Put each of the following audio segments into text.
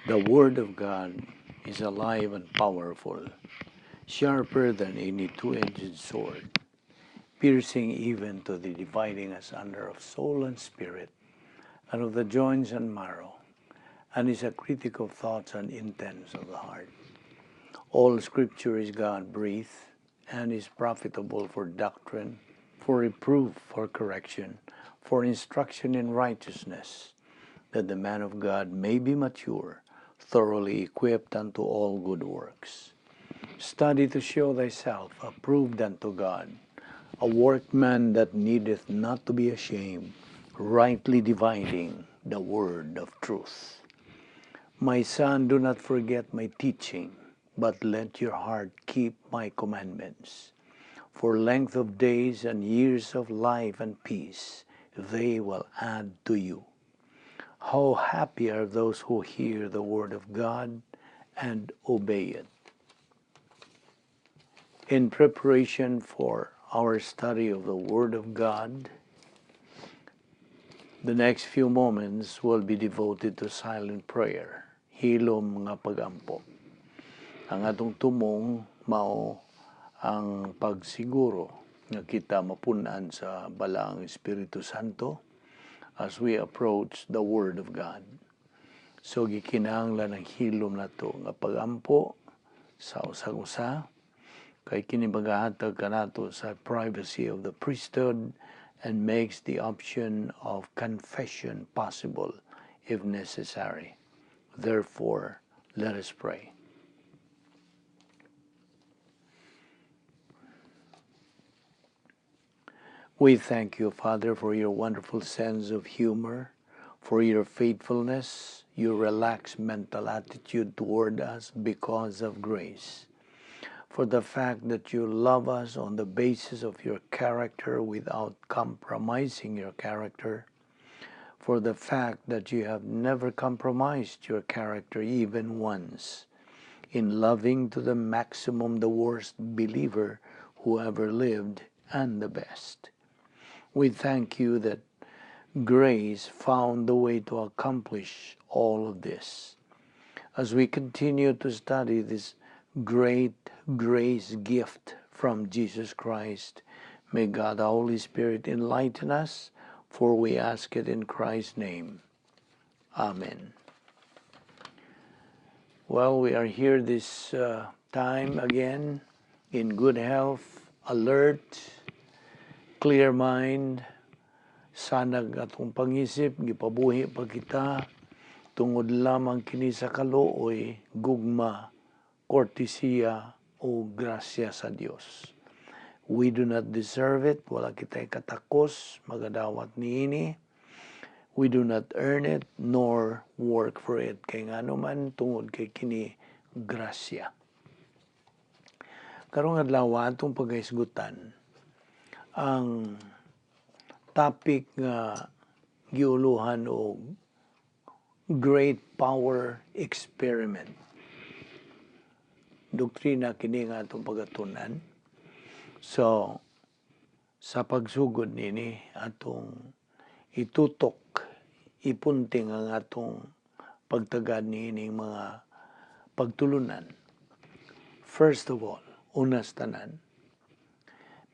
The Word of God is alive and powerful, sharper than any two-edged sword, piercing even to the dividing asunder of soul and spirit, and of the joints and marrow, and is a critic of thoughts and intents of the heart. All Scripture is God-breathed, and is profitable for doctrine, for reproof, for correction, for instruction in righteousness, that the man of God may be mature, thoroughly equipped unto all good works. Study to show thyself approved unto God, a workman that needeth not to be ashamed, rightly dividing the word of truth. My son, do not forget my teaching, but let your heart keep my commandments. For length of days and years of life and peace, they will add to you. How happy are those who hear the word of God and obey it. In preparation for our study of the Word of God, the next few moments will be devoted to silent prayer, hilom nga pagampo. Ang atong tumong mao ang pagsiguro nga kita mapunan sa balaang Espiritu Santo as we approach the Word of God. So gikinahanglan ang hilom nato nga pagampo sa usag-usa, kay kini magahatag kanato sa privacy of the priesthood and makes the option of confession possible if necessary. Therefore, let us pray. We thank you, Father, for your wonderful sense of humor, for your faithfulness, your relaxed mental attitude toward us because of grace, for the fact that you love us on the basis of your character without compromising your character, for the fact that you have never compromised your character even once, in loving to the maximum the worst believer who ever lived and the best. We thank you that grace found the way to accomplish all of this. As we continue to study this great grace gift from Jesus Christ, may God the Holy Spirit enlighten us, for we ask it in Christ's name. Amen. Well, we are here this time again in good health, alert, clear mind. Sanag atong pangisip, gipabuhi pa kita, tungod lamang kini sa kaluoy, gugma, kortesiya, o grasya sa Dios. We do not deserve it, wala kita'y katakos, magadawat niini. We do not earn it, nor work for it. Kay nga naman, tungod kay kini grasya. Karong adlaw atong pagaisgutan ang topic nga giuluhan og great power experiment. Doktrina kini nga atong pagatunan. So sa pagsugod nini atong itutok, ipunting ang atong pagtagad niining mga pagtulunan. First of all, unas tanan,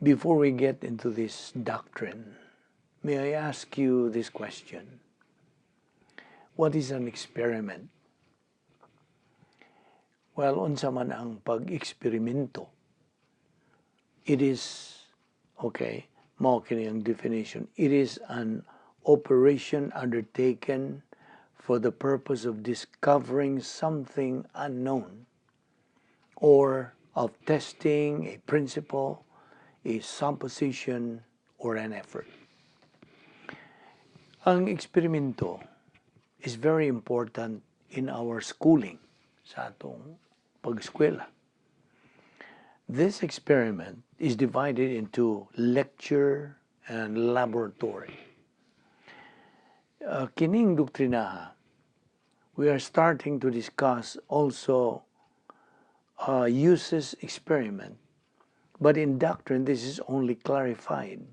before we get into this doctrine, may I ask you this question. What is an experiment? Well, unsa man ang pag-eksperimento? It is, okay, mao kini ang definition. It is an operation undertaken for the purpose of discovering something unknown or of testing a principle, a supposition, or an effort. Ang eksperimento is very important in our schooling, sa atong pag-eskwela. This experiment is divided into lecture and laboratory. Kining doktrinaha, we are starting to discuss also uses experiment. But in doctrine, this is only clarified.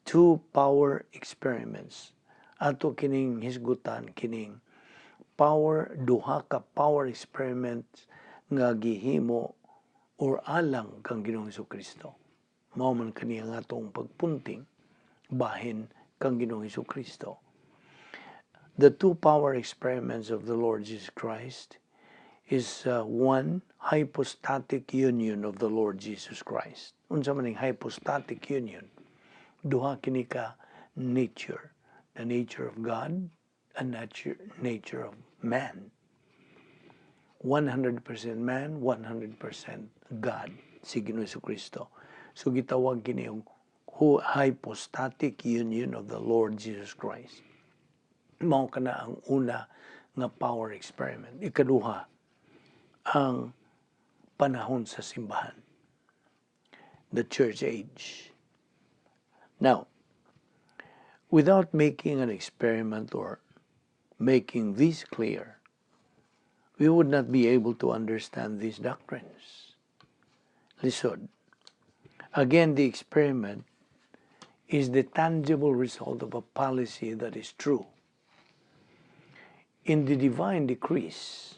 2 power experiments. Ato kining hisgutan, kining duha ka power experiments nga gihimo or alang kang Ginoong Hesukristo. Mao man kaniya nga atong pagpunting bahin kang Ginoong Hesukristo. The two power experiments of the Lord Jesus Christ is one, hypostatic union of the Lord Jesus Christ. Unsa man ning hypostatic union? Duha kini ka nature, the nature of God and nature of man. 100% man, 100% God, si Ginoong Hesukristo. So gitawag kini yung hypostatic union of the Lord Jesus Christ. Mao kana ang una nga power experiment. Ikaduha, ang panahon sa simbahan, the church age. Now, without making an experiment or making this clear, we would not be able to understand these doctrines. Listen, again, the experiment is the tangible result of a policy that is true. In the divine decrees,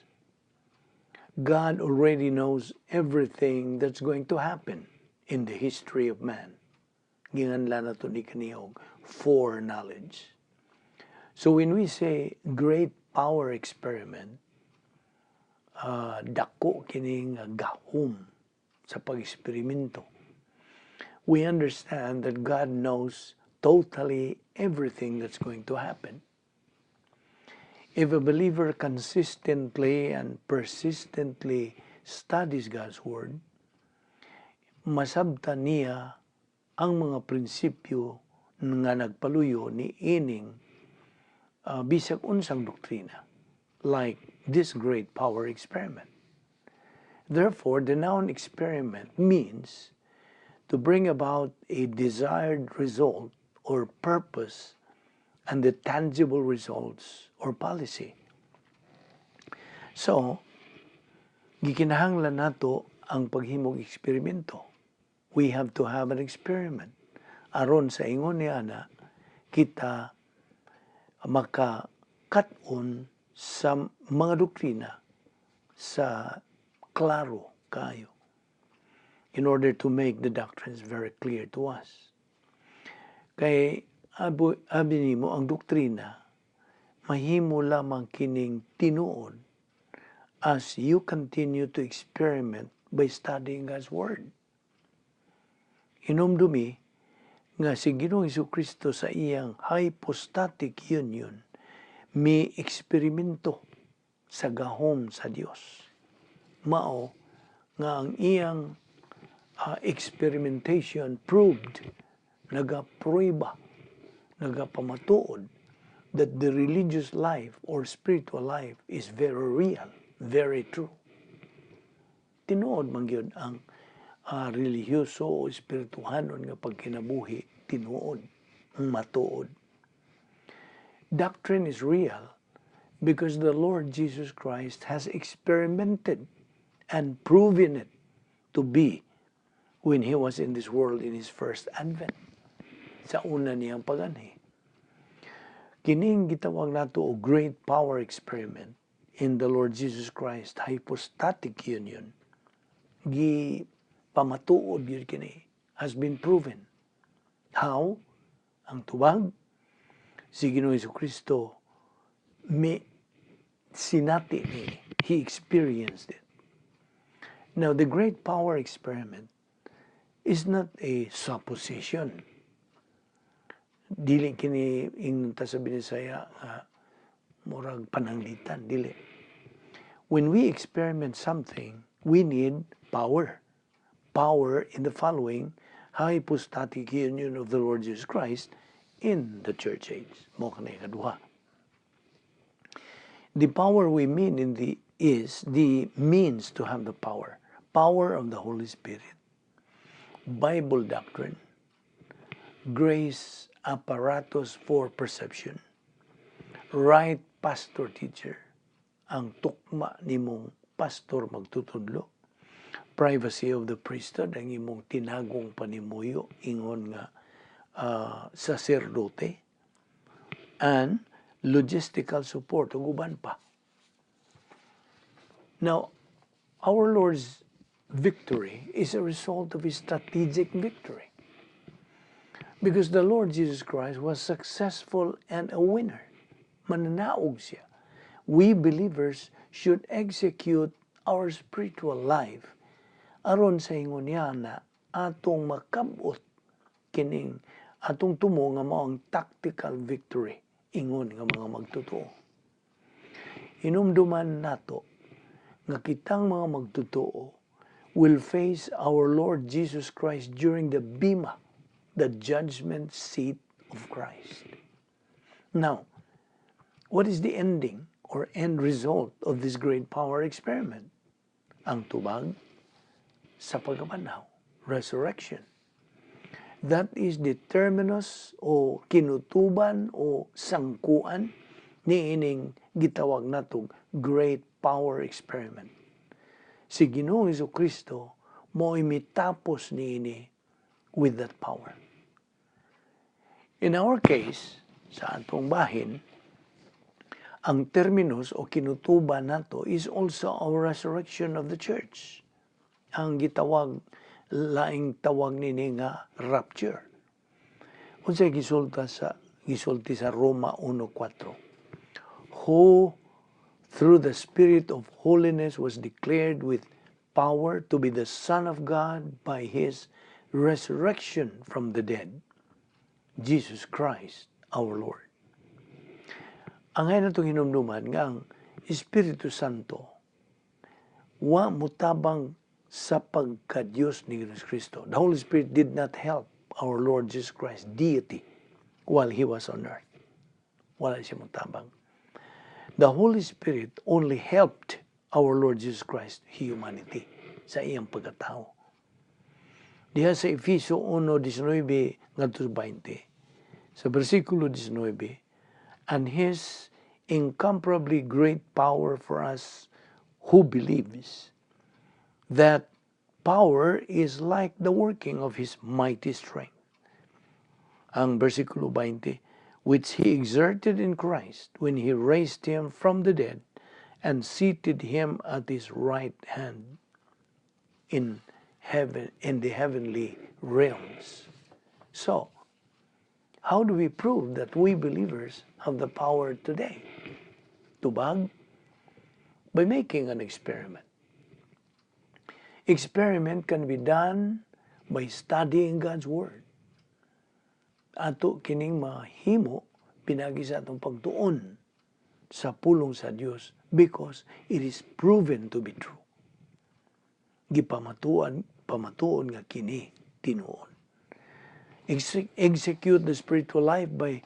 God already knows everything that's going to happen in the history of man. Ginganla na to ni kaniyog foreknowledge. So when we say great power experiment, dako kining gahom sa pag-eksperimento, we understand that God knows totally everything that's going to happen. If a believer consistently and persistently studies God's Word, masabtan niya ang mga prinsipyo nga nagpaluyo ni ining bisag unsang doktrina, like this great power experiment. Therefore, the noun experiment means to bring about a desired result or purpose and the tangible results or policy. So, gikinahanglan nato ang paghimong eksperimento. We have to have an experiment. Aron sa ingon ni ana, kita makakat-on sa mga doktrina sa klaro kayo in order to make the doctrines very clear to us. Kay abi nimo ang doktrina mahimo lamang kining tinuod as you continue to experiment by studying God's Word. Hinumdumi nga si Ginoong Hesukristo sa iyang hypostatic union may eksperimento sa gahom sa Dios. Mao nga ang iyang experimentation proved, nagaprueba, nagapamatuod that the religious life or spiritual life is very real, very true. Tinuod man gyud ang religyoso o espirituhanon nga pagkinabuhi, tinuod, matuod. Doctrine is real because the Lord Jesus Christ has experimented and proven it to be when He was in this world in His first advent, sa una niyang paganhi. Kining gitawag nato o great power experiment in the Lord Jesus Christ hypostatic union, pamatuod yun kini, has been proven. How? Ang tubag, si Ginoong Hesukristo, sinati ni, He experienced it. Now, the great power experiment is not a supposition. Dili kini ingnon ta sa Binisaya murag pananglitan, dili. When we experiment something, we need power. Power in the following hypostatic union of the Lord Jesus Christ in the church age. Mo kanay kaduha. The power we mean is the means to have the power. Power of the Holy Spirit, Bible doctrine, grace apparatus for perception, right pastor teacher, ang tukma nimong pastor magtutudlo, privacy of the priesthood, ang imong tinagong panimuyo, ingon nga sacerdote, and logistical support, ug uban pa. Now, our Lord's victory is a result of His strategic victory. Because the Lord Jesus Christ was successful and a winner. Mananaog siya. We believers should execute our spiritual life aron sa ingon niya na atong makabot kining atong tumo nga mao ang tactical victory ingon nga mga magtotoo. Hinumduman nato nga kitang mga magtotoo will face our Lord Jesus Christ during the bima, the judgment seat of Christ. Now, what is the ending or end result of this great power experiment? Ang tubag sa pagkabanaw, resurrection. That is the terminus o kinutuban o sangkuan ni ining gitawag natong great power experiment. Si Ginoong Jesucristo mo imitapos niini with that power. In our case, sa atong bahin, ang terminus o kinutuban nato is also our resurrection of the church. Ang gitawag, laing tawag nini nga rapture. Unsay gisulti sa Roma 1:4. Who through the Spirit of holiness was declared with power to be the Son of God by His resurrection from the dead, Jesus Christ our Lord. Ang ngayon itong hinumduman nga ang Espiritu Santo wa mutabang sa pagka-Diyos ni Jesus Cristo. The Holy Spirit did not help our Lord Jesus Christ, deity, while He was on earth. Wala siya mutabang. The Holy Spirit only helped our Lord Jesus Christ, humanity, sa iyang pagkatao. Diha sa Efeso 1:19 ngadto 20, sa versikulo 19, and His incomparably great power for us who believes. That power is like the working of His mighty strength. Ang versikulo 20, which He exerted in Christ when He raised Him from the dead and seated Him at His right hand in heaven, in the heavenly realms. So, how do we prove that we believers have the power today? Tubag? By making an experiment. Experiment can be done by studying God's Word. Ato kining mahimo pinagi sa atong pagtuon sa pulong sa Dios because it is proven to be true. Pamatuon nga kini tinuon. Execute the spiritual life by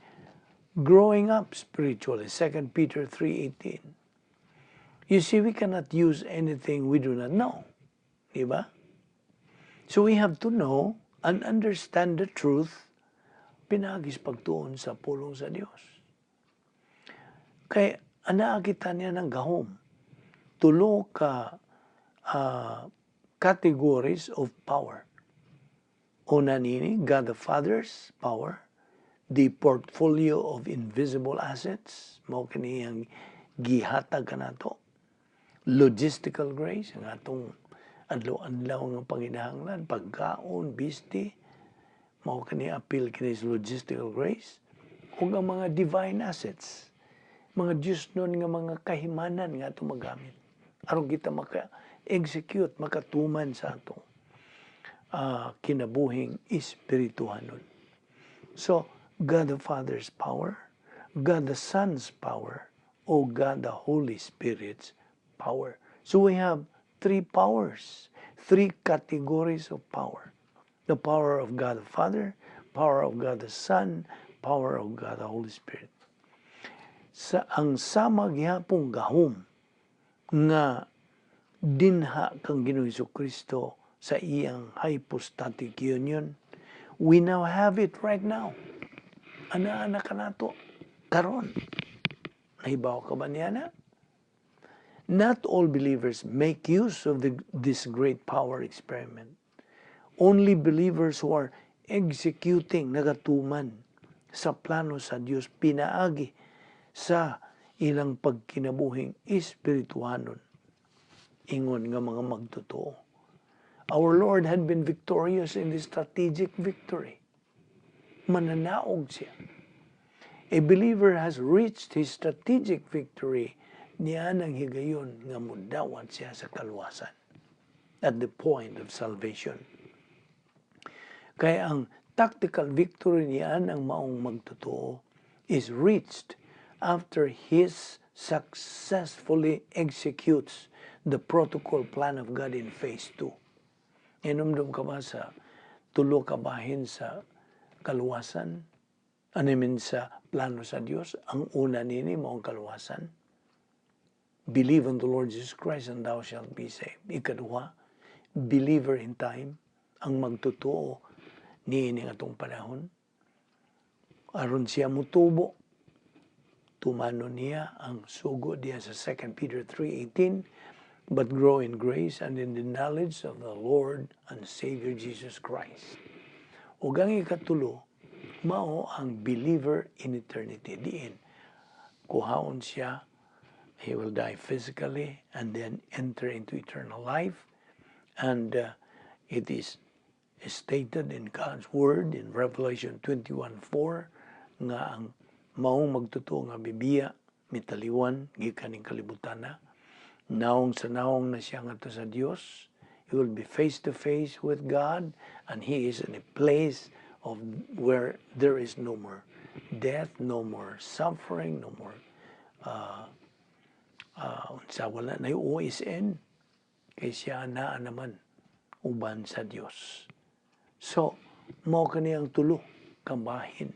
growing up spiritually. 2 Peter 3:18. You see, we cannot use anything we do not know. Diba? So we have to know and understand the truth pinagis pagtuon sa pulong sa Dios. Kay anaa kita niya ng gahom. Tulo ka categories of power. Una nini, God the Father's power, the portfolio of invisible assets, mao kini ang gihatag kanato. Logistical grace, ang atong adlaw-adlaw nga panginahanglan, pagkaon, bisti, mao kini appeal kini sa logistical grace, ug ang mga divine assets, mga Diyos nun nga mga kahimanan nga atong magamit aron kita maka-execute, makatuman sa atong kinabuhing espirituhanon. So, God the Father's power, God the Son's power, o God the Holy Spirit's power. So we have three powers, three categories of power. The power of God the Father, power of God the Son, power of God the Holy Spirit. Sa ang sama gihapong gahom nga dinha kang Ginoong Jesucristo sa iyang hypostatic union, we now have it right now. Ana-ana ka nato karon. Nahibaw ka ba niya na? Not all believers make use of this great power experiment. Only believers who are executing nagatuman sa plano sa Dios pinaagi sa ilang pagkinabuhing espirituhanon ingon nga mga magtotoo. Our Lord had been victorious in this strategic victory. Mananaog siya. A believer has reached his strategic victory, niya nang higayon nga mudawat siya sa kaluwasan at the point of salvation. Kaya ang tactical victory niya ng maong magtotoo is reached after his successfully executes the protocol plan of God in phase 2. Inumdum ka ba sa tulo ka bahin sa kaluwasan? Sa plano sa Diyos? Ang una nini maong kaluwasan. Believe on the Lord Jesus Christ and thou shalt be saved. Ikaduha, believer in time. Ang magtotoo niini nga itong panahon. Aron siya mutubo. Tumano niya ang sugo diya sa 2 Peter 3:18. But grow in grace and in the knowledge of the Lord and Savior Jesus Christ. Ug ang ikatulo, mao ang believer in eternity. Diin, kuhaon siya, he will die physically and then enter into eternal life. And it is stated in God's Word in Revelation 21:4 nga ang maong magtotoo nga bibiya, mitaliwan, gikaning kalibutan na. Naong sa naong na siya nga to sa Diyos, he will be face to face with God, and he is in a place of where there is no more death, no more suffering, no more sa wala na yung OSN, kay siya na naman uban sa Diyos. So, mao kaniyang tulo kabahin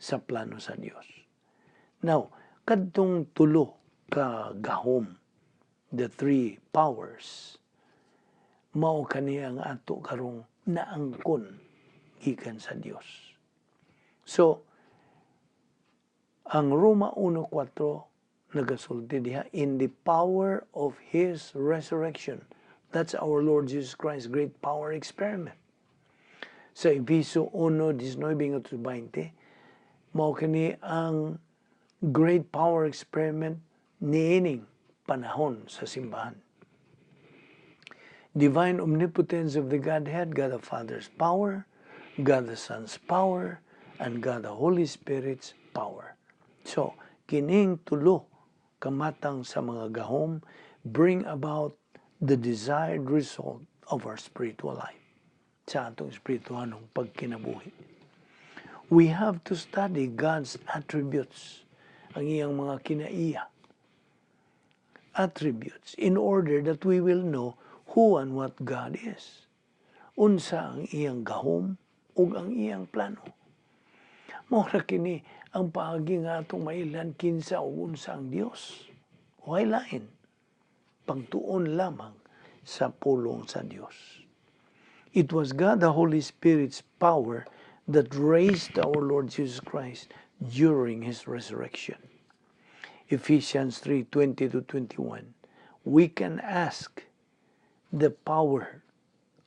sa plano sa Diyos. Now, kadtong tulo ka gahom, the three powers, mao kaniyang ato karong naangkon gikan sa Dios. So, ang Roma 1:4 nagasulti diha, in the power of His resurrection. That's our Lord Jesus Christ's great power experiment. Sa Efeso 1:19-20, mao kani ang great power experiment niining panahon sa simbahan. Divine omnipotence of the Godhead, God the Father's power, God the Son's power, and God the Holy Spirit's power. So, kining tulo kamatang sa mga gahom bring about the desired result of our spiritual life sa atong spiritualong pagkinabuhi. We have to study God's attributes, ang iyang mga kinaiya attributes, in order that we will know who and what God is. Unsa ang iyang gahom ug ang iyang plano. Mora kini ang paagi nga atong mailan kinsa ug unsa ang Dios. Why lain? Pagtuon lamang sa pulong sa Dios. It was God the Holy Spirit's power that raised our Lord Jesus Christ during His resurrection. Ephesians 3:20-21, we can ask the power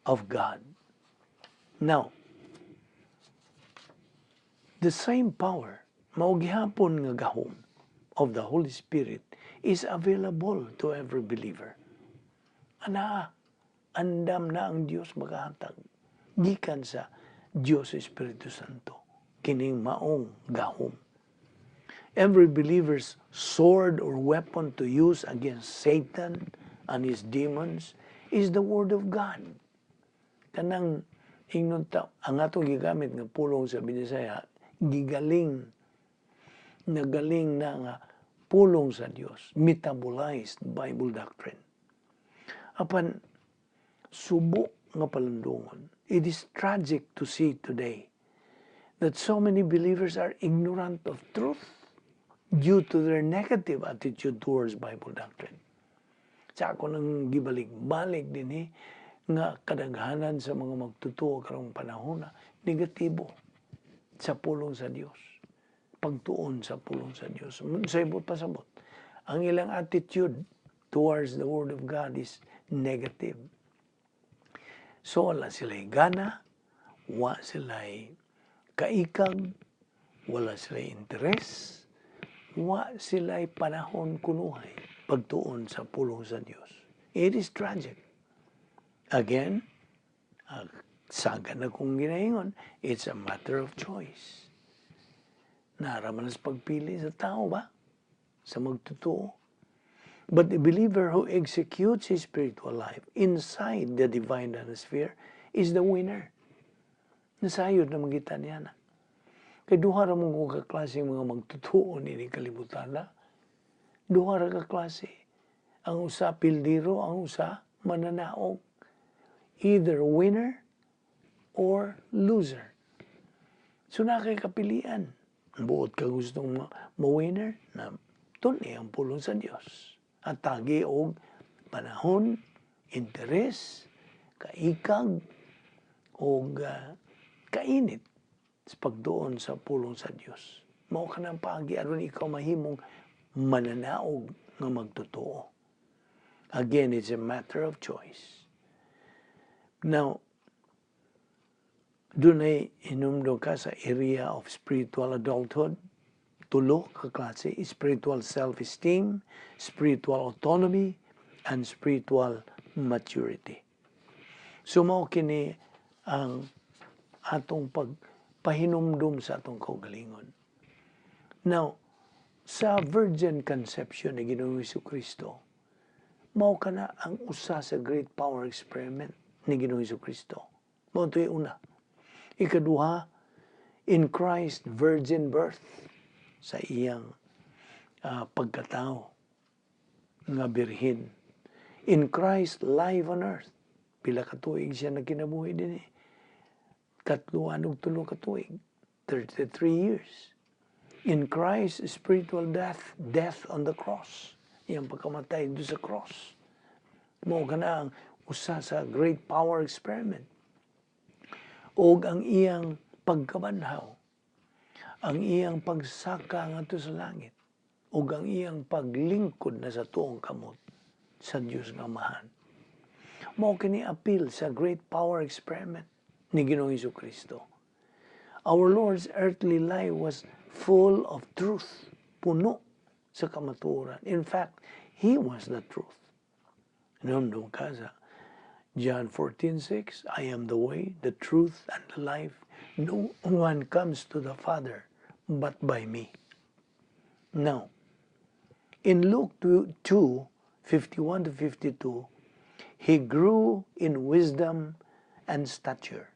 of God. Now, the same power, mao gihapon nga gahom of the Holy Spirit is available to every believer. Ana, andam na ang Dios magahatag gikan sa Dios Espiritu Santo kining maong gahom. Every believer's sword or weapon to use against Satan and his demons is the Word of God. Kanang ingnon ta, ang atong gigamit nga pulong sa Bisaya, nagaling na nga pulong sa Dios, metabolized Bible doctrine. Apan subo nga palandungon, it is tragic to see today that so many believers are ignorant of truth due to their negative attitude towards Bible doctrine. Sa ako nang gibalik-balik din nga kadaghanan sa mga magtutuo karong panahon na negatibo sa pulong sa Dios. Pagtuon sa pulong sa Dios. Sa ibot pasabot, ang ilang attitude towards the Word of God is negative. So wala sila'y gana, wala sila'y kaikag, wala sila'y interes, wa sila'y panahon kunuhay pagtuon sa pulong sa Dios. It is tragic. Again, saga na kung ginaingon, it's a matter of choice. Naraman sa pagpili sa tao ba? Sa magtotoo. But the believer who executes his spiritual life inside the divine atmosphere is the winner. Nasayod na magitan niya na. Kaya duha ra mong kaklase mga magtotoo ni kalibutan na. Duha ra ka klase. Ang usa pildiro, ang usa mananaog. Either winner or loser. So na kay kapilian. Buot ka gustong ma-winner na tuni ang pulong sa Dios. At tagi og panahon, interes, kaikag, og kainit sa pagdoon sa pulong sa Dios. Mao ka ng pagi aron ikaw mahimong mananaog nga magtotoo. Again, it's a matter of choice. Now, dunay hinumdum ka sa area of spiritual adulthood. Tulo ka klase, spiritual self-esteem, spiritual autonomy, and spiritual maturity. So mao kini ang atong pagpahinumdum sa atong kaugalingon. Now, sa virgin conception ni Ginoong Jesucristo, mao kana ang usa sa great power experiment ni Ginoong Jesucristo. Mao to'y una. Ikaduha, in Christ virgin birth, sa iyang pagkatao nga birhin. In Christ life on earth, pila ka tuig siya na kinabuhi din eh. Katluan og tulo ka tuig, 33 years. In Christ spiritual death on the cross. Iyang pagkamatay doon sa cross. Mao kana ang usa sa great power experiment. Og ang iyang pagkabanhaw, ang iyang pagsaka ngadto sa langit, ug ang iyang paglingkod na sa tuong kamot sa Dios nga Amahan. Mao kini appeal sa great power experiment ni Ginoong Jesucristo. Our Lord's earthly life was full of truth, puno sa kamatuoran. In fact, He was the truth. Nandun ka sa John 14:6, I am the way, the truth, and the life. No one comes to the Father but by me. Now, in Luke 2:51-52, he grew in wisdom and stature,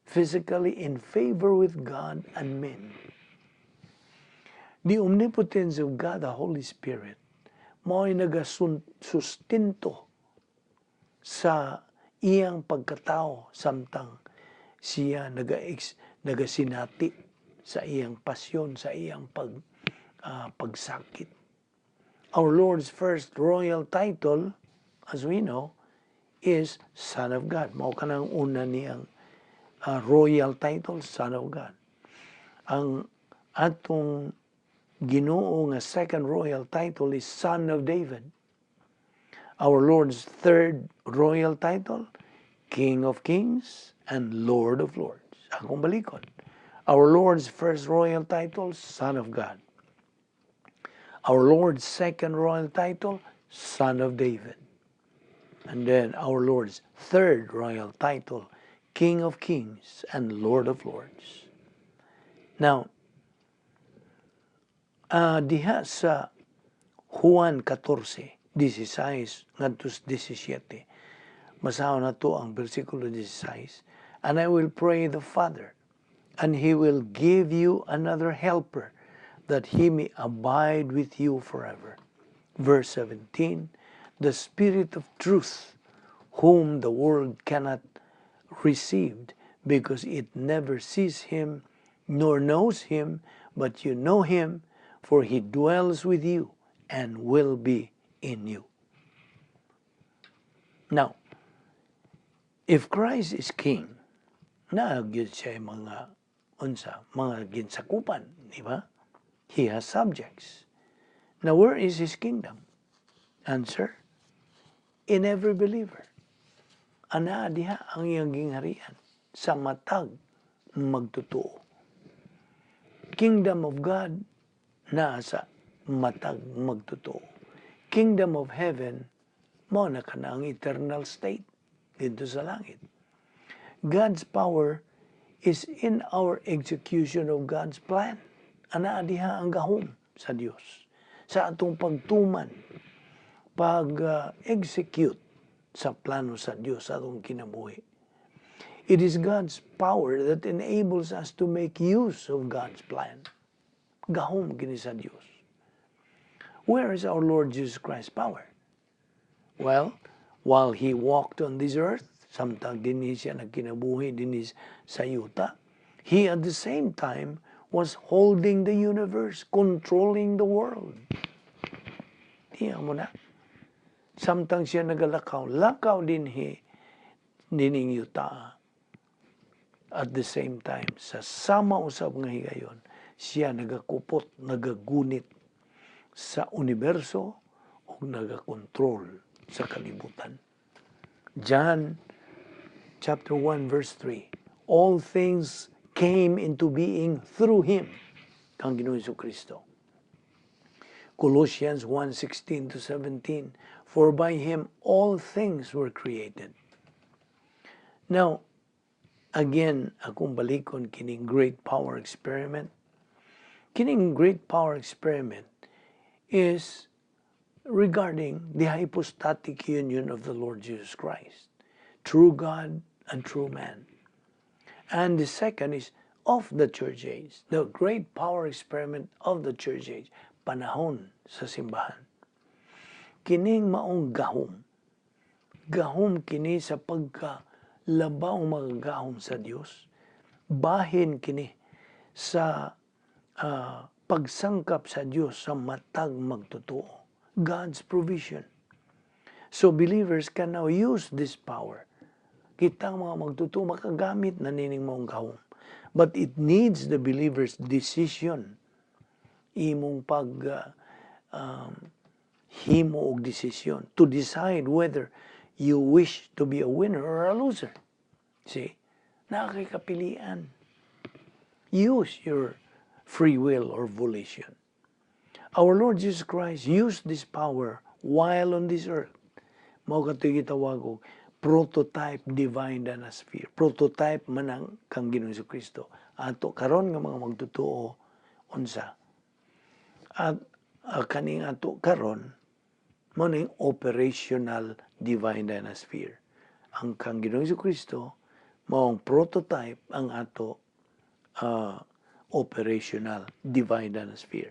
physically in favor with God and men. The omnipotence of God, the Holy Spirit, mao'y nagasustento sa iyang pagkatao samtang siya nagasinati sa iyang pasyon, sa iyang pagsakit. Our Lord's first royal title, as we know, is Son of God. Mao ka nang una niyang royal title, Son of God. Ang atong Ginoo nga second royal title is Son of David. Our Lord's third royal title, King of Kings and Lord of Lords. Akong balikon. Our Lord's first royal title, Son of God. Our Lord's second royal title, Son of David. And then our Lord's third royal title, King of Kings and Lord of Lords. Now, diha sa Juan 14:16 ngadto 17, masahon na to ang versikulo 16. And I will pray the Father, and He will give you another helper, that He may abide with you forever. Verse 17, the Spirit of truth, whom the world cannot receive, because it never sees Him, nor knows Him, but you know Him, for He dwells with you and will be in you. Now, if Christ is King, nagyod siya mga ginsakupan, di ba? He has subjects. Now, where is His kingdom? Answer, in every believer. Ana diha ang iyang gingharian sa matag magtotoo. Kingdom of God na sa matag magtotoo. Kingdom of heaven mo na kanang eternal state dito sa langit. God's power is in our execution of God's plan. Ana diha ang gahom sa Dios sa atong pagtuman, pag-execute sa plano sa Dios sa atong kinabuhi. It is God's power that enables us to make use of God's plan. Gahom kini sa Dios. Where is our Lord Jesus Christ's power? Well, while He walked on this earth, samtang dinhi siya nagkinabuhi dinhi sa yuta, He at the same time was holding the universe, controlling the world. Tiyan mo na. Samtang siya nagalakaw, lakaw dinhi dining yuta. At the same time, sa sama usab nga higayon, siya nagakupot, nagagunit sa universo o nagakontrol sa kalibutan. John chapter 1 verse 3, all things came into being through Him, kang Ginoong Jesucristo. Colossians 1:16-17, for by Him all things were created. Now, again, akong balikon kining great power experiment. Kining great power experiment is regarding the hypostatic union of the Lord Jesus Christ, true God and true man. And the second is of the church age, the great power experiment of the church age, panahon sa simbahan. Kining maong gahom kini sa pagkalabaw magagahom sa Dios, bahin kini sa pagsangkap sa Diyos sa matag magtotoo. God's provision. So believers can now use this power. Kitang mga magtotoo makagamit na nining maong gahom. But it needs the believer's decision. Imong himo og decision to decide whether you wish to be a winner or a loser. See? Nakakapilian. Use your free will or volition. Our Lord Jesus Christ used this power while on this earth. Mao katoy gitawag og prototype divine dynasty. Prototype man ang kang Ginoong Jesucristo. Ato karon nga mga magtotoo unsa. At kaning ato karon mao ning operational divine dynasty. Ang kang Ginoong Jesucristo mao ang prototype ang ato operational divine dynasty.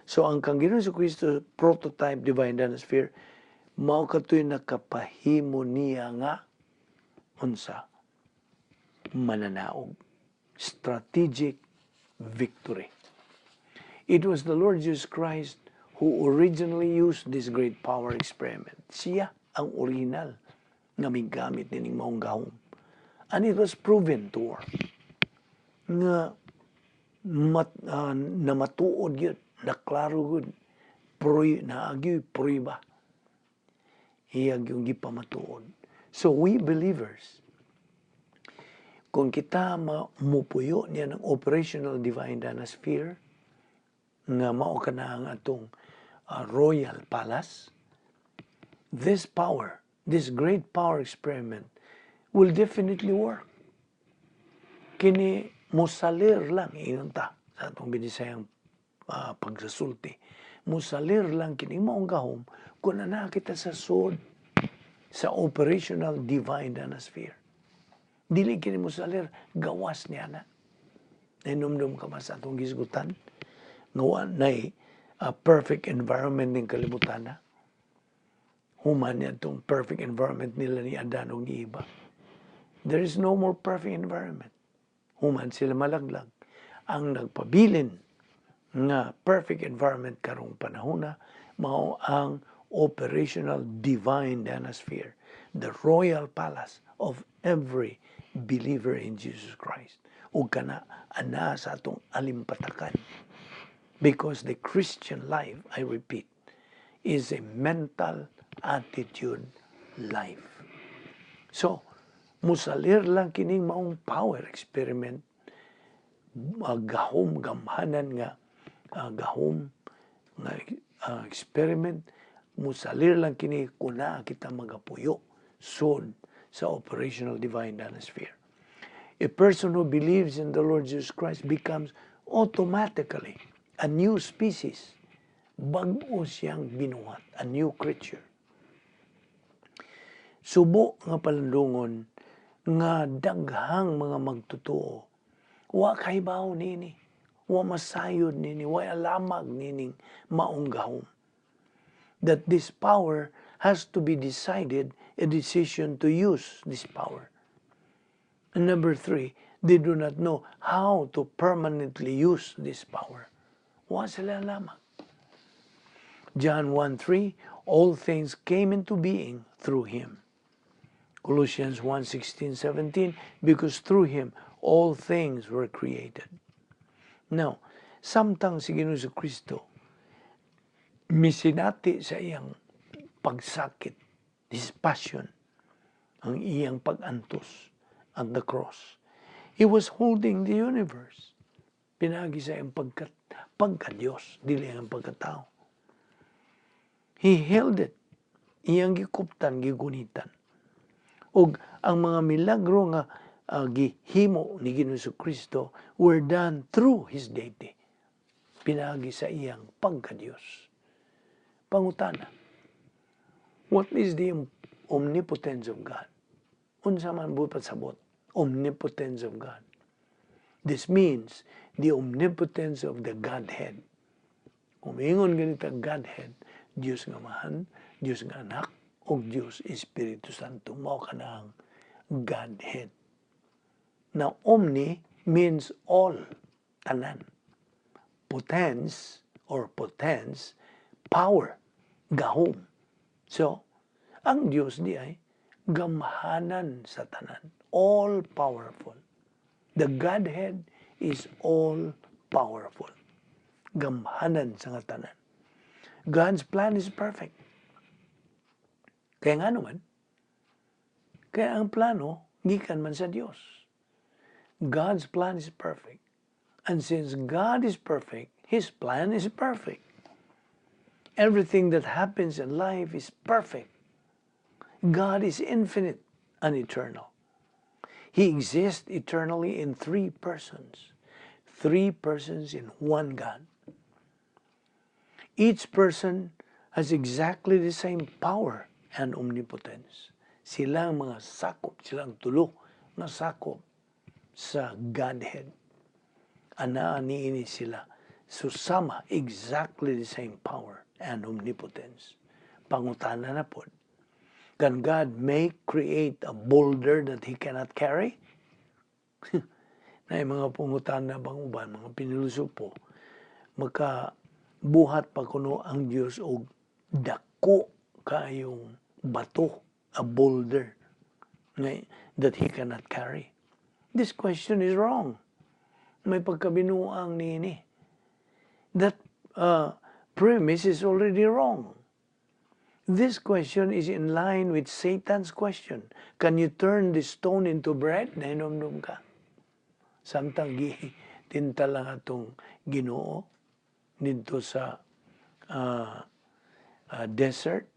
So ang kang Ginoong Jesucristo prototype divine dynasty mao katoy nakapahimo niya nga unsa mananaog, strategic victory. It was the Lord Jesus Christ who originally used this great power experiment. Siya ang original nga migamit nining maong gahom. And it was proven to work. Nga na matuod yun, naklaro yun, naagyo'y pruiba. Iyag yung gipamatuod. So we believers, kung kita mamupuyo niya ng operational divine dynasty, nga mao ka na ang atong royal palace, this power, this great power experiment will definitely work. Kini musalir lang inunta sa atong binisayang pagsasulti. Musalir lang kini maong gahom kung na kita sa sod sa operational divine dynasty. Dili kini musalir gawas niya na. Nainumdum ka ba sa atong gisgutan? Ngawa na perfect environment ng kalibutan na. Human niya itong perfect environment nila ni Adan o ni Eva. There is no more perfect environment. Human sila malaglag. Ang nagpabilin nga perfect environment karong panahon na mao ang operational divine dynasty, the royal palace of every believer in Jesus Christ. O kana ana sa atong alimpatakan. Because the Christian life, I repeat, is a mental attitude life. So, musalir lang kining maong power experiment, gahom, gamhanan nga, gahom, nga experiment, musalir lang kini kuna kita magapuyo sod sa operational divine danosphere. A person who believes in the Lord Jesus Christ becomes automatically a new species. Bago siyang binuhat, a new creature. Subo nga palandungon nga daghang mga magtutuo. Wa kaibaw nini, wa masayod nini, wa alamag nining maunggahom. That this power has to be decided, a decision to use this power. And number 3, they do not know how to permanently use this power. Wa sila lamang. John 1:3, all things came into being through him. Colossians 1:16-17, because through him all things were created. Now, samtang si Ginoong Kristo misinati sa iyang pagsakit, his passion, ang iyang pag-antos at the cross. He was holding the universe. Pinagi sa iyang pagka-Diyos, dili ang pagkatao. He held it. Iyang gikuptan, gigunitan. Og ang mga milagro nga gihimo ni Ginoong Kristo were done through his deity. Pinagi sa iyang pagka-Diyos. Pangutana, what is the omnipotence of God? Unsa man bupat sabot, omnipotence of God. This means the omnipotence of the Godhead. Umingon ganito Godhead, Diyos nga Amahan, Diyos nga Anak, o Diyos Espiritu Santo. Mao ka na ang Godhead. Now, omni means all, tanan. Potence, or potence, power, gahom. So, ang Diyos di ay gamhanan sa tanan. All powerful. The Godhead is all powerful. Gamhanan sa tanan. God's plan is perfect. Kaya nga naman, kaya ang plano, gikan man sa Diyos. God's plan is perfect. And since God is perfect, His plan is perfect. Everything that happens in life is perfect. God is infinite and eternal. He exists eternally in 3 persons. 3 persons in one God. Each person has exactly the same power and omnipotence. Silang mga sakop, silang tulo na sakop sa Godhead. Ani sila. Susama exactly the same power and omnipotence. Pangutana na po. Can God create a boulder that He cannot carry? Na mga pangutana bang uban, mga piniluso po, makabuhat pa kuno ang Diyos og dako kayong bato, a boulder that He cannot carry. This question is wrong. May pagkabinuang nini. That premise is already wrong. This question is in line with Satan's question. Can you turn the stone into bread? Nahinomdom ka. Samtang tinta lang atong Ginoo dito sa desert.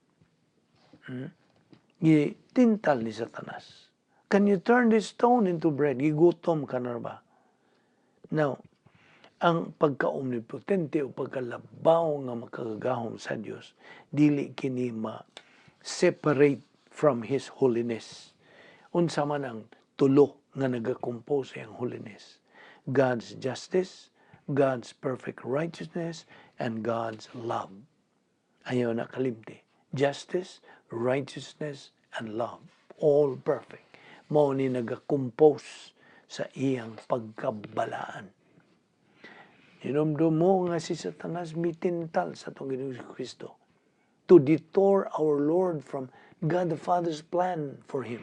Tintal ni Satanas. Can you turn this stone into bread? Gigutom ka na ba? Now, ang pagka-omnipotente o pagkalabaw nga makagagahom sa Dios, dili kini ma-separate from His holiness. Unsa man ang tulo nga nagakompose ang holiness. God's justice, God's perfect righteousness, and God's love. Ayaw na kalimti. Justice, righteousness, and love. All perfect. Mao ni nagakompose sa iyang pagkabalaan. Hinumdum mo nga si Satanas mitintal sa itong Ginoong Kristo to detour our Lord from God the Father's plan for Him.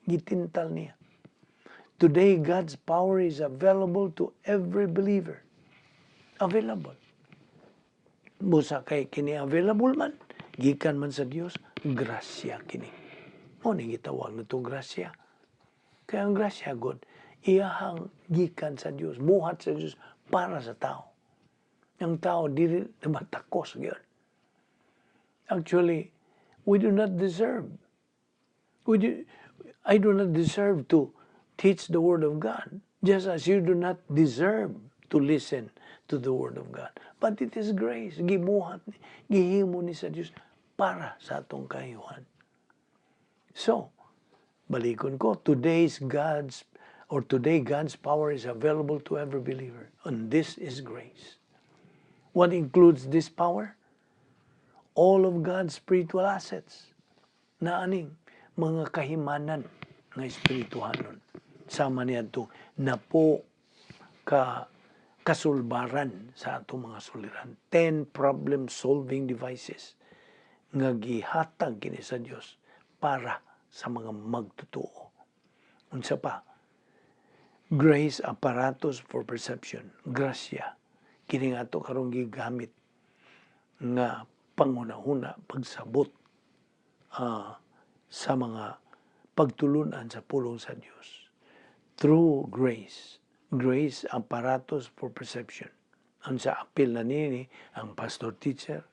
Gitintal niya. Today, God's power is available to every believer. Available. Busa kay kini available man, gikan man sa Dios, grasya kini. Mo ni gitawag nito grasya. Kaya ang grasya, God, iyahang gikan sa Dios, buhat sa Dios, para sa tao. Ang tao, dili na matakos yun. Actually, we do not deserve. I do not deserve to teach the Word of God, just as you do not deserve to listen to the Word of God. But it is grace. Gihimo ni sa Diyos para sa atong kayuhan. So, balikon ko, today God's power is available to every believer. And this is grace. What includes this power? All of God's spiritual assets. Na aning mga kahimanan nga espirituhanon. Sama niya itong napo kasulbaran sa atong mga suliran. 10 problem-solving devices nga gihatag kini sa Dios para sa mga magtotoo. Unsa pa? Grace apparatus for perception. Grasya. Kini nga ito karong gigamit nga pangunahuna pagsabot sa mga pagtulunan sa pulong sa Dios. Through grace. Grace apparatus for perception. Ang sa apil na nini, ang pastor teacher,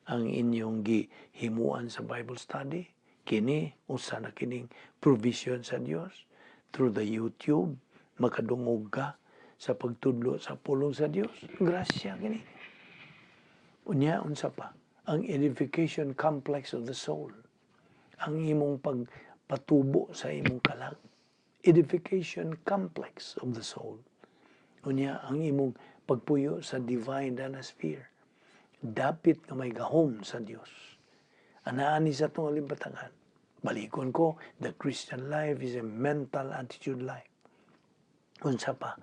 ang inyong gihimuan sa Bible study, kini, usa na kining provision sa Dios. Through the YouTube, makadungog ka sa pagtudlo sa pulong sa Dios. Grasya kini. Unya, unsa pa? Ang edification complex of the soul. Ang imong pagpatubo sa imong kalag. Edification complex of the soul. Unya, ang imong pagpuyo sa divine atmosphere. Dapit nga may gahom sa Dios. Anaani sa itong alibatangan. Balikon ko, the Christian life is a mental attitude life. Unsa pa?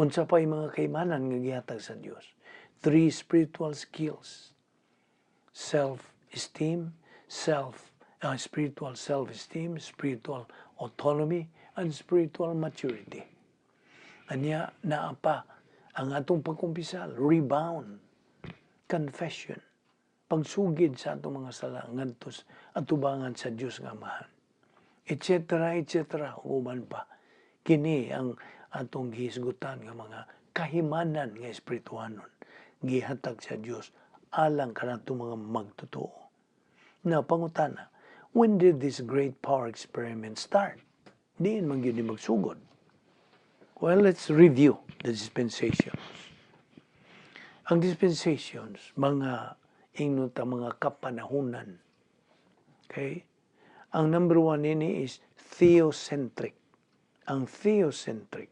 Unsa pa yung mga kaimanan nga gihatag sa Dios? 3 spiritual skills. Self-esteem, spiritual self-esteem, spiritual autonomy, and spiritual maturity. Anya, naa pa ang atong pagkumpisal, rebound, confession, pagsugid sa atong mga sala, ngadtos atubangan sa Dios nga Amahan, etc., etc., uban pa. Kini ang atong gihisgutan nga mga kahimanan nga espirituhanon, gihatag sa Dios alang kanatong mga magtotoo. Na pangutana, when did this great power experiment start? Diin man gyud magsugod. Well, let's review the dispensations. Ang dispensations, mga ingnuta, mga kapanahunan. Okay? Ang number 1 nini is theocentric. Ang theocentric.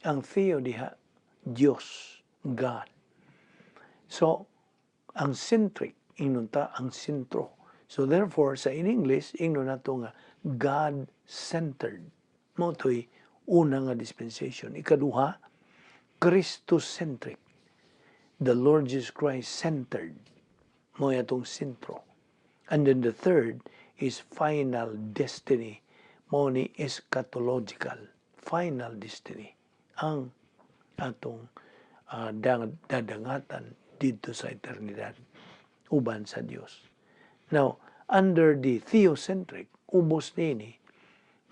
Ang theo diha, Diyos, God. So, ang centric, ingnuta, ang sentro. So therefore, sa in English, ingno na ito nga God-centered. Mo ito'y una nga dispensation. Ikaduha, Christocentric. The Lord Jesus Christ-centered. Mo itong sentro. And then the third is final destiny. Mo ni eschatological. Final destiny. Ang atong dadangatan dito sa eternidad. Uban sa Dios. Now, under the theocentric, ubos nini,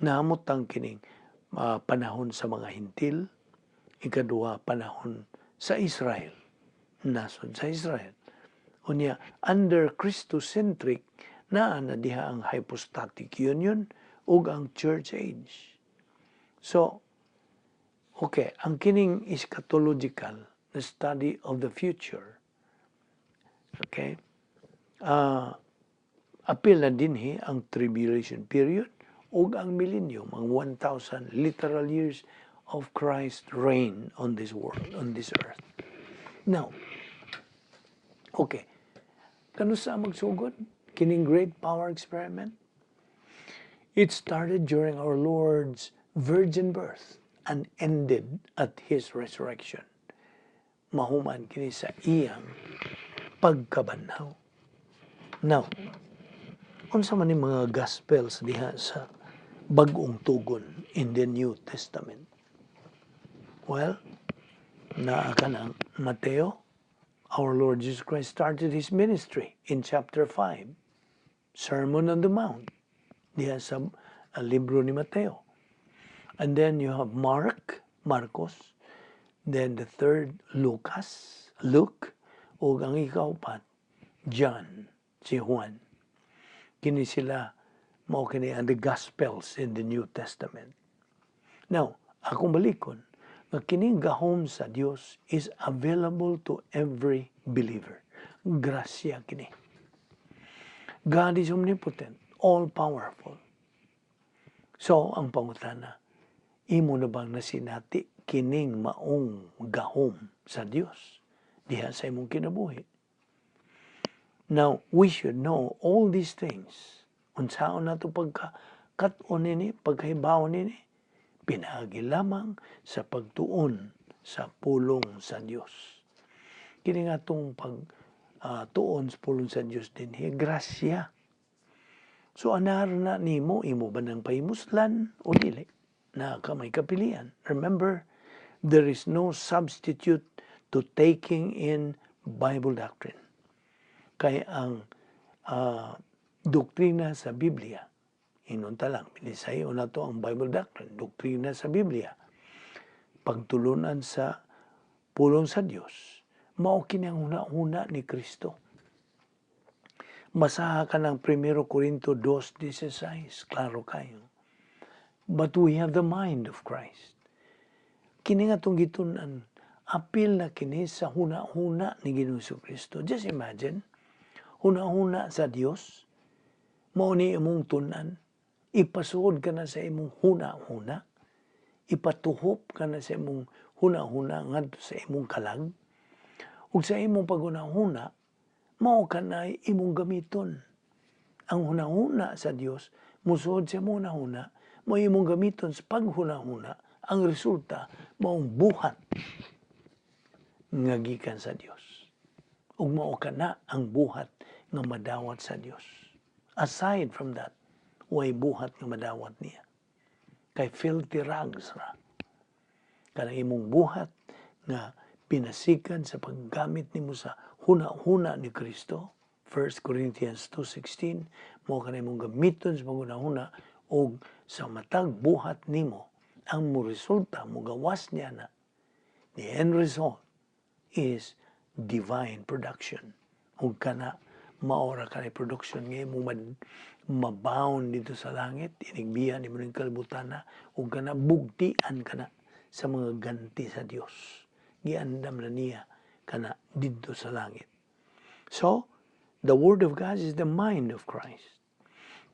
namutang kining panahon sa mga hintil, ikaduha panahon sa Israel, nasod sa Israel. Unya, under Christocentric, na diha ang hypostatic union ug ang church age. So, okay, ang kining eschatological, the study of the future, okay, apil na dinhi ang tribulation period ug ang millennium, ang 1,000 literal years of Christ's reign on this world, on this earth. Now, okay, kanusa magsugod kining great power experiment? It started during our Lord's virgin birth and ended at His resurrection. Mahuman kini sa iyang pagkabanhaw. Now, unsa man ni mga gospels diha sa bag-ong tugon in the New Testament? Well, naa ka ng Mateo. Our Lord Jesus Christ started His ministry in chapter 5. Sermon on the Mount. Diha sa libro ni Mateo. And then you have Marcos. Then the third, Luke, ug ang ikaupat, John. si Juan. Kini sila, mao kini ang the Gospels in the New Testament. Now, akong balikon, nga kining gahom sa Dios is available to every believer. Grasya kini. God is omnipotent, all-powerful. So, ang pangutana, imo na bang nasinati kining maong gahom sa Dios diha sa imong kinabuhi? Now, we should know all these things. Unsaon nato pagka-kat-on nini, pagkahibaw nini, pinagi lamang sa pagtuon sa pulong sa Dios. Kini nga itong pagtuon sa pulong sa Dios din, grasya. So, anar na nimo, imo ba nang pahimuslan o dili? Na may kapilian. Remember, there is no substitute to taking in Bible doctrine. Kaya ang doktrina sa Biblia, inunta lang, binisayo na to ang Bible doctrine, doktrina sa Biblia, pagtulunan sa pulong sa Diyos, mao kini ang una-una ni Kristo. Basaha ka ng 1 Corinto 2:16, klaro kayo. But we have the mind of Christ. Kini nga itong gitunan, apil na kini sa huna-huna ni Ginoong Kristo. Just imagine, huna-huna sa Dios, mao ni imong tunan, ipasuod ka na sa imong huna-huna, ipatuhop ka na sa imong huna-huna ngadto sa imong kalag, ug sa imong paghuna-huna, mao ka na imong gamiton. Ang huna-huna sa Dios, musuod sa imong huna-huna, mo imong gamiton sa paghuna-huna, ang resulta, maong buhat nga gikan sa Dios. Ug mao ka na ang buhat nga madawat sa Dios. Aside from that, way buhat nga madawat niya. Kay filthy rags ra. Kanang imong buhat nga pinasikan sa paggamit nimo sa huna-huna ni Kristo. 1 Corinthians 2:16, mo kanang imong gamiton sa paghuna-huna o sa matag buhat nimo, ang mo resulta, mo gawas niya na. The end result is divine production. Ug kana maora ka na production nga mo mabound dito sa langit, inigbihan nimo ning kalibutana, ug kana bugtian kana sa mga ganti sa Dios. Giandam na niya kana dito sa langit. So, the Word of God is the mind of Christ.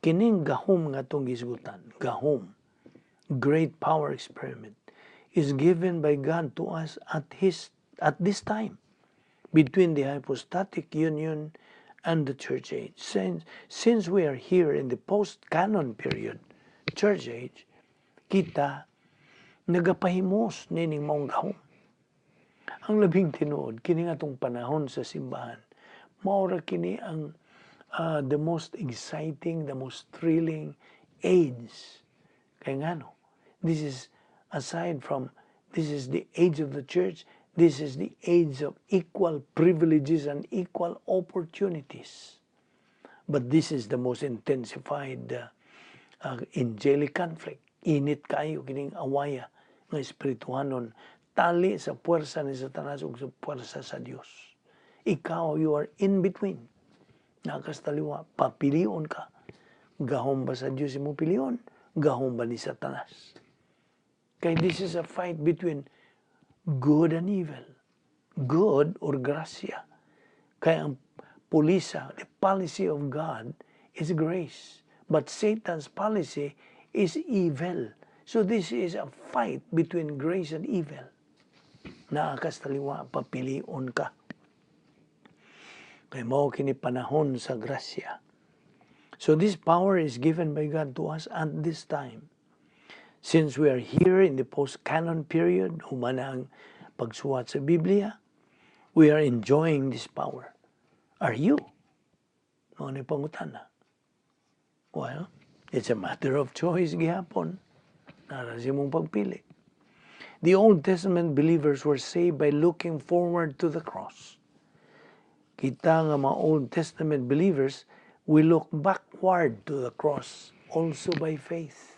Kining gahom nga itong gisgutan, gahom, great power experiment, is given by God to us at this time, between the hypostatic union and the church age. Since we are here in the post-canon period, church age, kita nagapahimos nining maong gahom. Ang labing tinuod, kini nga itong panahon sa simbahan, maura kini ang the most exciting, the most thrilling age. Kaya nga no, this is the age of the church, this is the age of equal privileges and equal opportunities. But this is the most intensified angelic conflict. Init kayo kining awaya ng espirituhanon, tali sa puwersa ni Satanas ug sa puwersa sa Dios. Ikaw, you are in between. Nakastaliwa, papilion ka. Gahom ba sa Diyos mo pilion? Gahom ba ni Satanas? Kaya this is a fight between good and evil. Good or grasya. Kaya ang pulisa, the policy of God is grace. But Satan's policy is evil. So this is a fight between grace and evil. Nakastaliwa, papilion ka. Kaya mao kini panahon sa grasya. So this power is given by God to us at this time. Since we are here in the post-canon period, humana ang pagsuwat sa Biblia, we are enjoying this power. Are you? Mao ni pangutana. Well, it's a matter of choice gihapon. Nara sa imong pagpili. The Old Testament believers were saved by looking forward to the cross. Kita nga mga Old Testament believers, we look backward to the cross also by faith.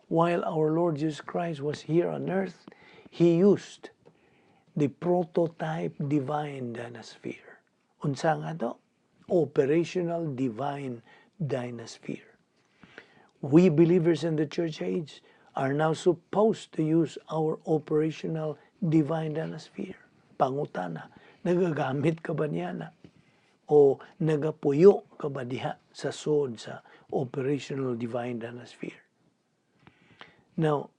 While our Lord Jesus Christ was here on earth, He used the prototype divine dynasty. Unsa nga to? operational divine dynasphere. We believers in the church age are now supposed to use our operational divine dynasphere. Pangutana, nagagamit ka ba niya na? O nagapuyo ka ba diha sa sod sa operational divine dynasphere? Now,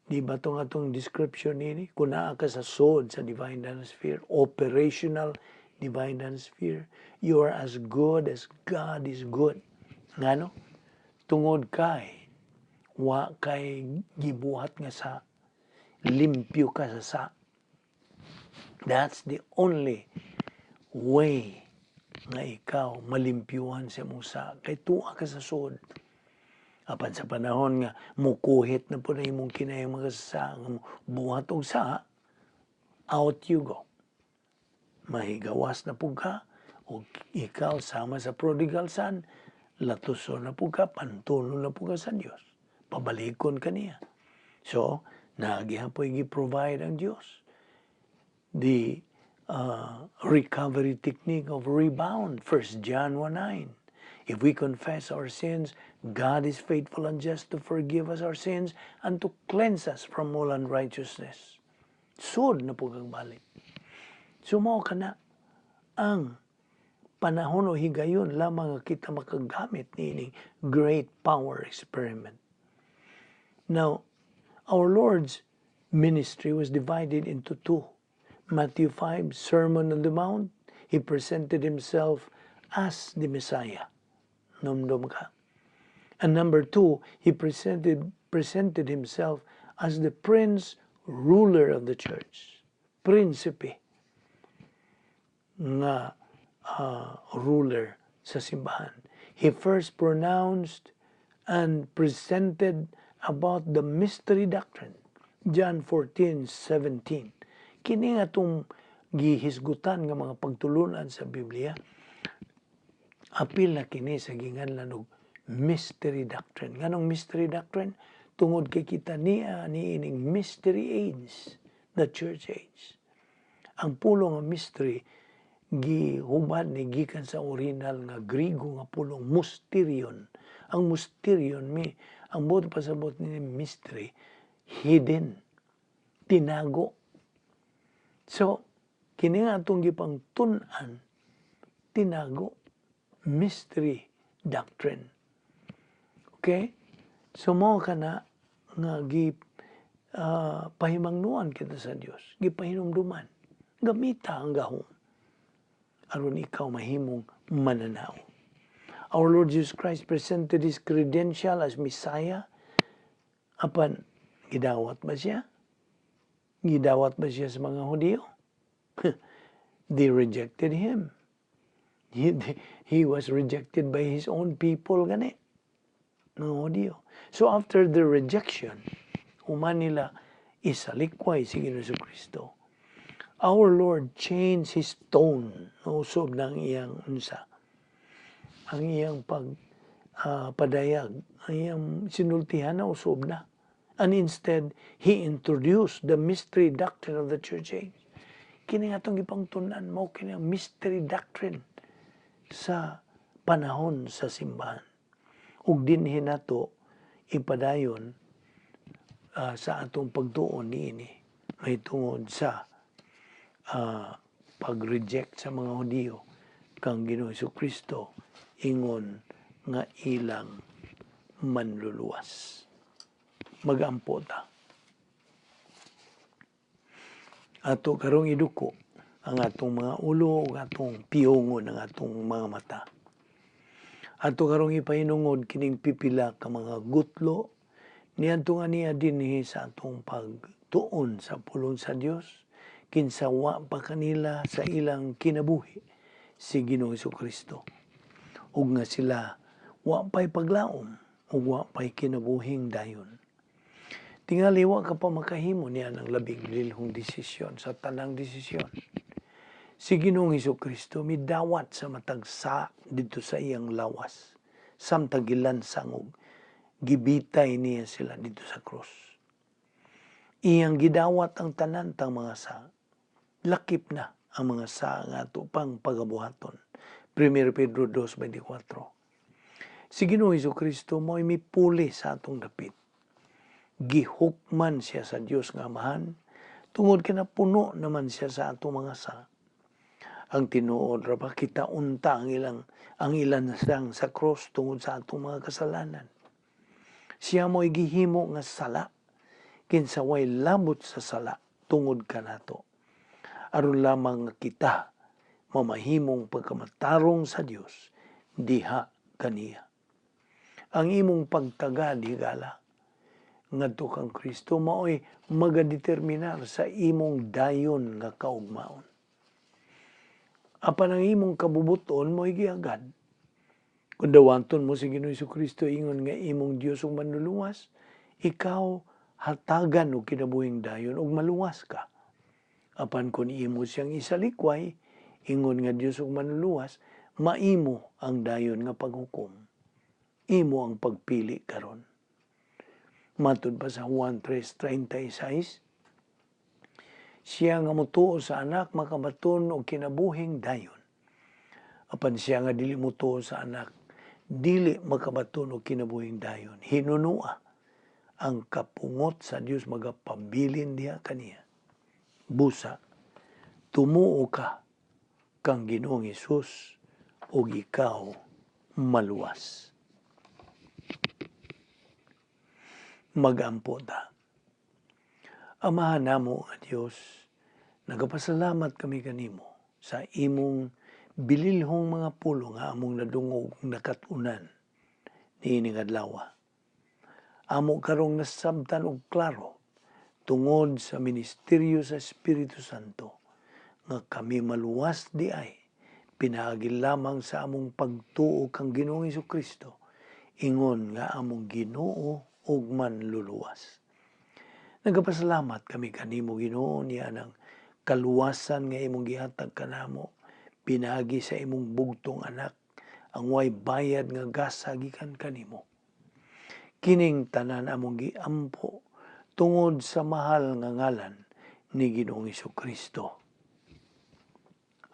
di ba itong description nini? Kung naa ka sa sod sa divine dynasphere, operational divine dynasphere, you are as good as God is good. Ngano? Tungod kay, wa kay gibuhat nga sa, limpyo ka sa sa. That's the only way nga ikaw malimpyuhan sa mong sa. Kay tuwa ka sa sod. Apan sa panahon nga mukuhit na po na imong kinayang mga sa, buhat og sa, out you go. Mahigawas na po ka, o ikaw sama sa prodigal son, latuso na po ka, pantuno na po ka sa Diyos. Pabalikon ka niya. So, nagihan po i-provide ang Diyos. The recovery technique of rebound, 1 John 1:9. If we confess our sins, God is faithful and just to forgive us our sins and to cleanse us from all unrighteousness. Sud na po kang balik. Sumo ka na ang panahon o higayon lamang kita makagamit ni great power experiment. Now, our Lord's ministry was divided into two. Matthew 5, Sermon on the Mount, He presented Himself as the Messiah. Numdum ka. And number 2, He presented Himself as the Prince, ruler of the church. Prinsipe nga ruler sa simbahan. He first pronounced and presented about the mystery doctrine. John 14:17. Kini nga itong gihisgutan nga mga pagtulunan sa Biblia, apil na kini sa ginganlan og mystery doctrine. Nganong mystery doctrine? Tungod kay kita niya niining mystery age, the church age. Ang pulo nga mystery, gihubad ni gikan sa original nga Griego nga pulong mysterion. Ang mysterion ang buot pasabot ni mystery, hidden, tinago. So, kini nga itong gipangtun-an, tinago, mystery doctrine. Okay? So, mo ka na nga pahimangnuan kita sa Dios, gipahinumduman, gamita ang gahom, aron ikaw mahimong mananaw. Our Lord Jesus Christ presented His credential as Messiah. Apan, gidawat ba siya? Gidawat ba siya sa mga Hudyo? They rejected Him. He was rejected by His own people, gani. Mga Hudyo. So after the rejection, human nila isalikway si Ginoong Kristo. Our Lord changed His tone, usob ng iyang unsa. Ang iyang padayag, ang iyang sinultihan na usob na. And instead, He introduced the mystery doctrine of the church age. Kini nga itong ipangtunan mo, kini ang mystery doctrine sa panahon sa simbahan. Ug dinhi nato ipadayon sa atong pagtuon niini, may tungod sa pag-reject sa mga Hudyo kang Ginoong Kristo ingon nga ilang manluluwas. Magampo ta. Ato karong iduko ang atong mga ulo ug atong piyongon ang atong mga mata. Ato karong ipahinungod kining pipila ka mga gutlo niadto nga niya dinhi sa atong pagtuon sa pulong sa Dios kinsa wa pa kanila sa ilang kinabuhi si Ginoong Kristo. Ug nga sila wa pay paglaom ug wa pay kinabuhing dayon. Tingali wa ka pa makahimo niya ng labing lilhong desisyon sa tanang desisyon. Si Ginoong Kristo midawat sa matagsa dito sa iyang lawas. Samtang gilansang og gibitay niya sila dito sa krus. Iyang gidawat ang tanan tang mga sa. Lakip na ang mga sa nga ato pang pagabuhaton. 1 Pedro 2:24. Si Ginoong Jesucristo mo'y mipuli sa atong dapit. Gihukman siya sa Dios nga Amahan, tungod kinapuno naman siya sa atong mga sa. Ang tinuod ra ba kita unta ang ilan sang sa cross tungod sa atong mga kasalanan. Siya mo'y gihimo nga sala, kinsa way labot sa sala tungod kanato. Aron lamang nga kita mamahimong pagkamatarong sa Dios diha kaniya. Ang imong pagtagad higala ngadto kang Kristo mao'y magadeterminar sa imong dayon nga kaugmaon. Apan ang imong kabubuton mo'y giagad. Kung dawanton mo si Ginoong Jesucristo ingon nga imong Dios ug manluluwas, ikaw hatagan og kinabuhing dayon ug maluwas ka. Apan kung imo siyang isalikway, ingon nga Dios ug manluluwas, maimo ang dayon nga paghukom. Imo ang pagpili karon. Matud pa sa Juan 3:36, siya nga motuo sa anak makabaton og kinabuhing dayon. Apan siya nga dili motuo sa anak, dili makabaton og kinabuhing dayon. Hinunua ang kapungot sa Dios magapabilin diha kaniya. Busa, tumuo ka kang Ginoong Hesus ug ikaw maluwas. Magampo ta. Amahan namo nga Dios, nagapasalamat kami kanimo sa imong bililhong mga pulo nga among nadungog nakatunan niining adlaw. Amo karong nasabtan og klaro tungod sa ministeryo sa Espiritu Santo nga kami maluwas di ay pinaagi lamang sa among pagtuo kang Ginoong Jesucristo ingon nga among Ginoo ug manluluwas. Nagapasalamat kami kanimo Ginoo niya ng kaluwasan nga imong gihatag kanamo pinaagi sa imong bugtong anak ang way bayad nga gasa gikan kanimo. Kining tanan among giampo tungod sa mahal nga ngalan ni Ginoong Jesucristo.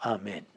Amen.